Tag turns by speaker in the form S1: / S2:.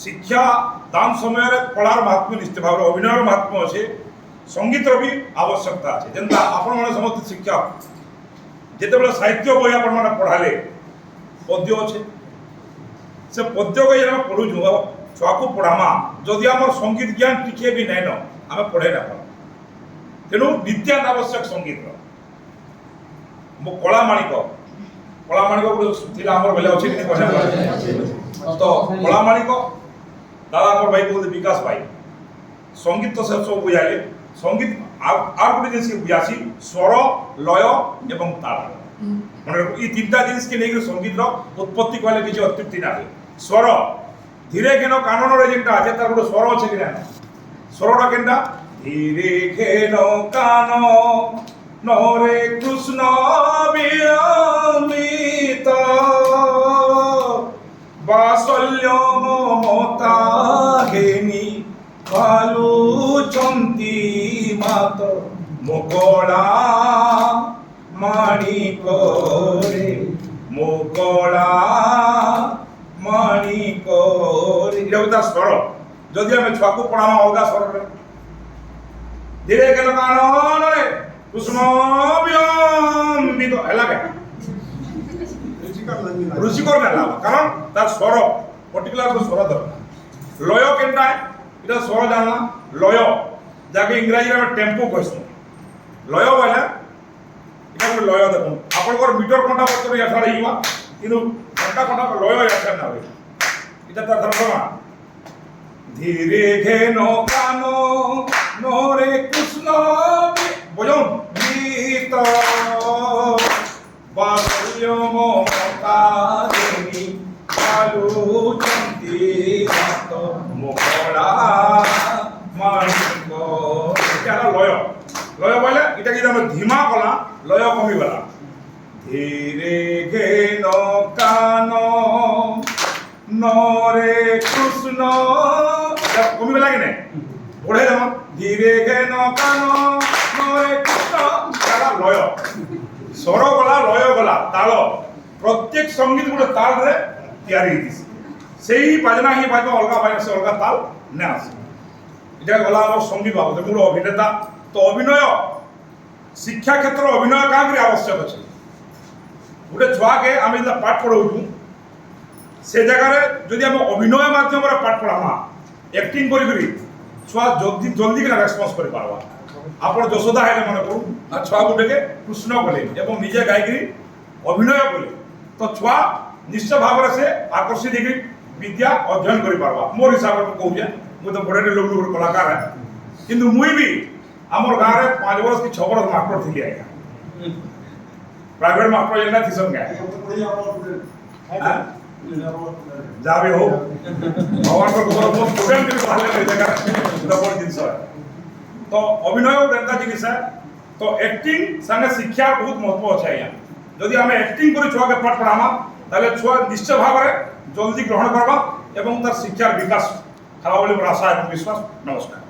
S1: শিক্ষা দান সময়ের কলার মাহাত্ম্য নিশ্চিত ভাবে অভিনয়ের মাহাত্ম্য আছে, সঙ্গীতর বি আবশ্যকতা আছে। যেটা আপন মানে সমস্ত শিক্ষক যেতবে সাহিত্য বই আপন মানে পড়ালে পদ্য আছে, সে পদ্যকে যেন পড়ুছু ছুয়াকে পড়ামা যদি আমার সঙ্গীত জ্ঞান টিকে বি নাই ন আমি পড়াই না পার। তেণু নিত্যান্ত আবশ্যক সঙ্গীত কলা মাণিক ଥିଲା আমার বেলা অছে তো কলা মাণিক দাদা আমার ভাই বলতে বিকাশ ভাই সঙ্গীত তো সব বুঝাইলে সঙ্গীত আর গোটে জিনিস বুঝাছি স্বর লয় এবং তাল মানে এই তিনটা জিনিসকে নিয়ে সঙ্গীতর উৎপত্তি কলে কিছু অত্যুক্তি না স্বর ধীরে কেন কাননের যেটা আছে তার গোটে স্বর আছে কিনা স্বরটা কেনটা ধীরে কেন কান নরে কৃষ্ণ বিয়মিত বাসল্য মমতা হেমি ভালুচন্তি মাত মোগলা মাণিক রে মোগলা মাণিক রে এটা তার স্বর। যদি আমি ছুয়াকে পড়ামা অলগা স্বরে ধীরে কেন কাননে কৃষ্ণ বিয়ম্বিত হেলা কে রুচিকর না কারণ তার স্বর পার্টিকুলার স্বর দরকার। লয় কেনটা এটা স্বর জানলা লয় যাকে ইংরাজি আমি টেম্পো কইছো লয় বলে এটা গোটে লয় দেখুন আপনার মিটর ঘন্টা পত্র এসাড় হইবা কিন্তু ঘন্টা ঘন্টা লয় এসাড় না হয় এটা তার ধর্মা ধীরে ঘেন কান নরে কৃষ্ণ বুঝুন গীত বাল্য মমতা দেবী ভালুচন্তি মাত মোগলা মাণিক এটা লয় লয় বলে এটা যদি আমরা ধিমা কলা লয় কমি গলা ধীরে ঘেন কান নরে কৃষ্ণ কমি গলা কি না পড়ে দেব ধীরে ঘেন কান নরে কৃষ্ণ তারা লয় স্বর গলা লয় গলা তাল প্রত্যেক সঙ্গীত গোটে তালরে তৈরি হয়েছে সেই বাজনা হি বাজবা অলগা বাজনা সে অলগা তাল না আসে এটা গলা আমার সঙ্গীত বাবদ মূল অভিনেতা তো অভিনয় শিক্ষা ক্ষেত্রে অভিনয় কাঁকরি আবশ্যক আছে। গোটে ছুয়াকে আমি যেটা পাঠ পড়াউছু সে জায়গায় যদি আমি অভিনয় মাধ্যমে পাঠ পড়ামা एक्टिंग करी छुआ जल्दी जल्दी किना रेस्पन्स कर पारबा। आपण यशोदा हेले मन करू आ छुआ गुटे के कृष्ण बोले एवं निजे गायकरी अभिनय बोले तो छुआ निश्चय भाव से आकर्षित होकर विद्या अध्ययन कर पारबा। मोर हिसाब से कहूँ मु तो बड़े लोग कलाकार है किंतु मुई भी आमर गाँव में 5 वर्ष की 6 वर्ष मास्टर थी आज्ञा प्राइवेट मास्टर जेना थी संगे जहाँ भी हो भगवान को बहुत स्टूडेंट भी बाहर ले जगह डबल जिनिस है तो अभिनय एंता जिनिस है तो एक्टिंग संगे शिक्षा बहुत महत्व अच्छे यहाँ जदि आम एक्टिंग कर छुआ के पाठ पढ़ामा ताले छुआ निश्चय भाव में जल्दी ग्रहण करवा एवं तार शिक्षार विकास हवा बोली आशा और विश्वास। नमस्कार।